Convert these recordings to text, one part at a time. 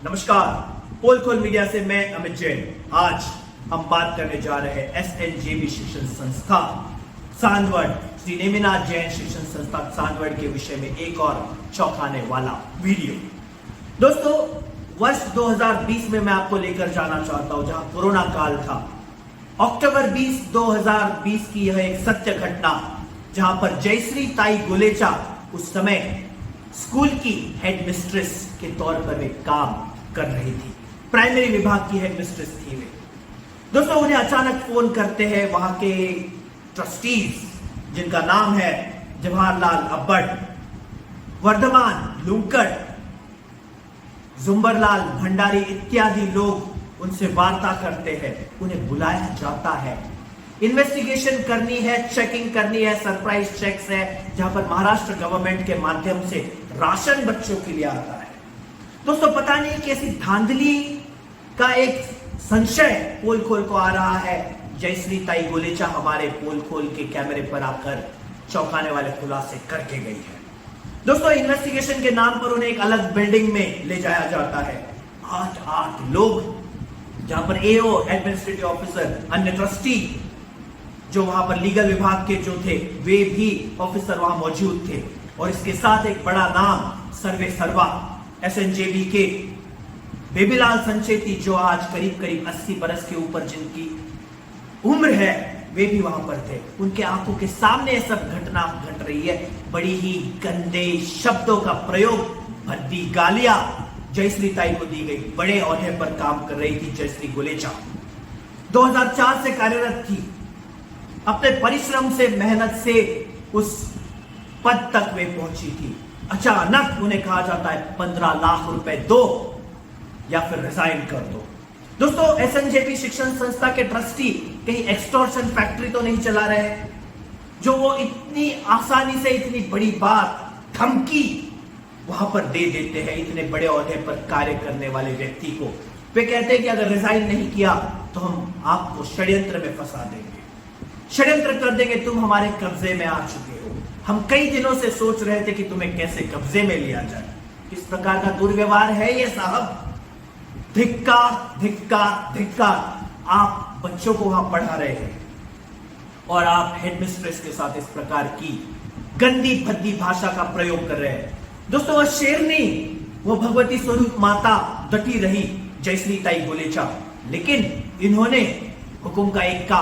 नमस्कार, पोलखोल मीडिया से मैं अमित जैन। आज हम बात करने जा रहे हैं एसएनजेबी शिक्षण संस्था सांदवड़, श्री नेमिनाथ जैन शिक्षण संस्था सांदवड़ के विषय में एक और चौंकाने वाला वीडियो। दोस्तों, वर्ष 2020 में मैं आपको लेकर जाना चाहता हूं, जहां कोरोना काल था। अक्टूबर 20, 2020 की यह एक सत्य घटना, जहां पर जयश्री ताई गोलेचा उस समय स्कूल की हेडमिस्ट्रेस के तौर पर वे काम कर रही थी। प्राइमरी विभाग की हेडमिस्ट्रेस थी वे। दोस्तों, उन्हें अचानक फोन करते हैं वहां के ट्रस्टीज, जिनका नाम है जवाहरलाल अब्बड़, वर्धमान लुंकड़, जुम्बरलाल भंडारी इत्यादि लोग उनसे वार्ता करते हैं। उन्हें बुलाया जाता है, इन्वेस्टिगेशन करनी है, चेकिंग करनी है, सरप्राइज चेक्स है, जहां पर महाराष्ट्र गवर्नमेंट के माध्यम से राशन बच्चों के लिए आता है। दोस्तों, पता नहीं कैसी धांधली का एक संशय पोल खोल को आ रहा है। जयश्री ताई गोलेचा हमारे पोल खोल के कैमरे पर आकर चौंकाने वाले खुलासे करके गई है। दोस्तों, इन्वेस्टिगेशन के नाम पर उन्हें एक अलग बिल्डिंग में ले जाया जाता है। 8 लोग, जहां पर एओ, एडमिनिस्ट्रेटिव ऑफिसर, अन्य ट्रस्टी, जो वहां पर लीगल विभाग के जो थे, वे भी ऑफिसर वहां मौजूद थे। और इसके साथ एक बड़ा नाम सर्वे सर्वा एसएनजेबी के बेबीलाल संचेती, जो आज करीब करीब 80 बरस के ऊपर जिनकी उम्र है, वे भी वहां पर थे। उनके आंखों के सामने यह सब घटना घट रही है। बड़ी ही गंदे शब्दों का प्रयोग, भद्दी गालियां जयश्री ताई को दी गई। बड़े ओहदे पर काम कर रही थी जयश्री गोलेचा, 2004 से कार्यरत थी। अपने परिश्रम से, मेहनत से उस पद तक वे पहुंची थी। अचानक उन्हें कहा जाता है 15 लाख रुपए दो या फिर रिजाइन कर दो। दोस्तों, एसएनजेबी शिक्षण संस्था के ट्रस्टी कहीं एक्सटॉर्शन फैक्ट्री तो नहीं चला रहे, जो वो इतनी आसानी से इतनी बड़ी बात, धमकी वहां पर दे देते हैं इतने बड़े ओहदे पर कार्य करने वाले व्यक्ति को। वे कहते हैं कि अगर रिजाइन नहीं किया तो हम आपको षड्यंत्र में फंसा देंगे, षड्यंत्र कर देंगे, तुम हमारे कब्जे में आ चुके हो। हम कई दिनों से सोच रहे थे कि तुम्हें कैसे कब्जे में लिया जाए। किस प्रकार का दुर्व्यवहार है ये साहब। धिक्कार, धिक्कार, धिक्कार। आप बच्चों को वहां पढ़ा रहे हैं और आप हेडमिस्ट्रेस के साथ इस प्रकार की गंदी भद्दी भाषा का प्रयोग कर रहे हैं। दोस्तों, वह शेरनी, वो भगवती स्वरूप माता डटी रही जयश्री ताई गोलेचा, लेकिन इन्होंने हुकुम का एक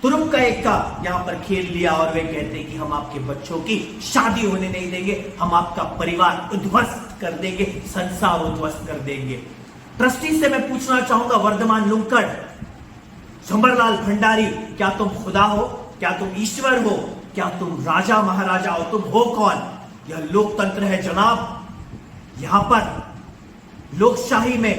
तुरुप का एक यहां पर खेल लिया और वे कहते हैं कि हम आपके बच्चों की शादी होने नहीं देंगे, हम आपका परिवार उद्ध्वस्त कर देंगे, संसार उद्ध्वस्त कर देंगे। ट्रस्टी से मैं पूछना चाहूंगा, वर्धमान लुंकड़, जुम्बरलाल भंडारी, क्या तुम खुदा हो? क्या तुम ईश्वर हो? क्या तुम राजा महाराजा हो? तुम हो कौन? यह लोकतंत्र है जनाब। यहां पर लोकशाही में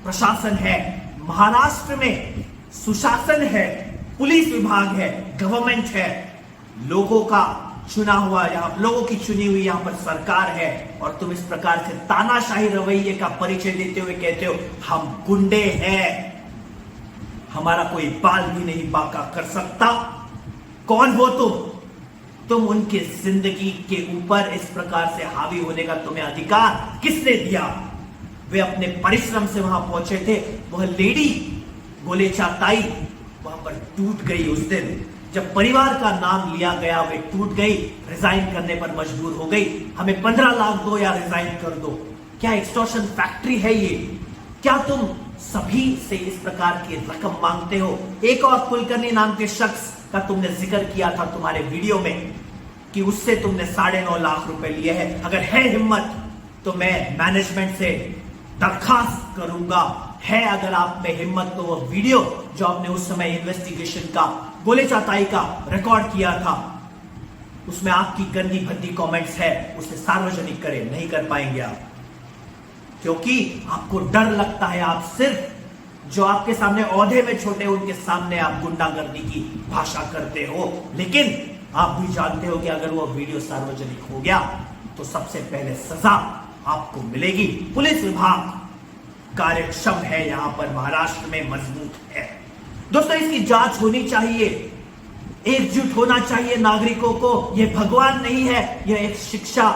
प्रशासन है, महाराष्ट्र में सुशासन है, पुलिस विभाग है, गवर्नमेंट है, लोगों का चुना हुआ, यहां लोगों की चुनी हुई यहां पर सरकार है। और तुम इस प्रकार से तानाशाही रवैये का परिचय देते हुए कहते हो हम गुंडे हैं, हमारा कोई बाल भी नहीं बांका कर सकता। कौन हो तुम उनके जिंदगी के ऊपर इस प्रकार से हावी होने का तुम्हें अधिकार किसने दिया? वे अपने परिश्रम से वहां पहुंचे थे। वह लेडी गोलेचा ताई वहां पर टूट गई उस दिन, जब परिवार का नाम लिया गया, वे टूट गई, रिजाइन करने पर मजबूर हो गई। हमें 15 लाख दो या रिजाइन कर दो। क्या एक्सटॉर्शन फैक्ट्री है ये? क्या तुम सभी से इस प्रकार की रकम मांगते हो? एक और कुलकर्णी नाम के शख्स का तुमने जिक्र किया था तुम्हारे वीडियो में कि उससे तुमने 9.5 लाख रुपए लिए हैं। अगर है हिम्मत तो मैं मैनेजमेंट से दरखास्त करूंगा। है अगर आप में हिम्मत तो वो वीडियो जो आपने उस समय इन्वेस्टिगेशन का गोलेचा ताई का रिकॉर्ड किया था, उसमें आपकी गंदी भद्दी कमेंट्स है, उसे सार्वजनिक करें। नहीं कर पाएंगे आप, क्योंकि आपको डर लगता है। आप सिर्फ जो आपके सामने ओहदे में छोटे, उनके सामने आप गुंडागर्दी की भाषा करते हो। लेकिन आप भी जानते हो कि अगर वो वीडियो सार्वजनिक हो गया तो सबसे पहले सजा आपको मिलेगी। पुलिस विभाग कार्यक्षम है यहां पर, महाराष्ट्र में मजबूत है। दोस्तों, इसकी जांच होनी चाहिए, एकजुट होना चाहिए नागरिकों को। यह भगवान नहीं है, यह एक शिक्षा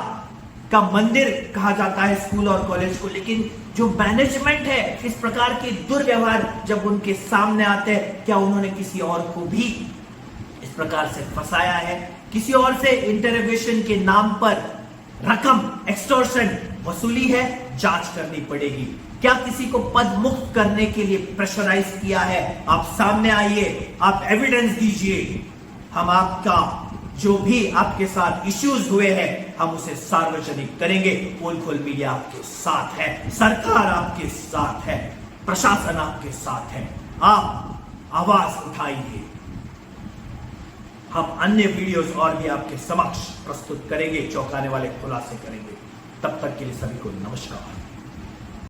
का मंदिर कहा जाता है स्कूल और कॉलेज को, लेकिन जो मैनेजमेंट है इस प्रकार के दुर्व्यवहार जब उनके सामने आते हैं, क्या उन्होंने किसी और को भी इस प्रकार से फंसाया है? किसी और से इंटरोगेशन के नाम पर रकम एक्सटॉर्शन वसूली है? जांच करनी पड़ेगी। क्या किसी को पद मुक्त करने के लिए प्रेशराइज किया है? आप सामने आइए, आप एविडेंस दीजिए। हम आपका जो भी आपके साथ इश्यूज हुए हैं हम उसे सार्वजनिक करेंगे। पोलखोल मीडिया आपके साथ है, सरकार आपके साथ है, प्रशासन आपके साथ है। आप आवाज उठाइए। हम अन्य वीडियोस और भी आपके समक्ष प्रस्तुत करेंगे, चौंकाने वाले खुलासे करेंगे। तब तक के लिए सभी को नमस्कार।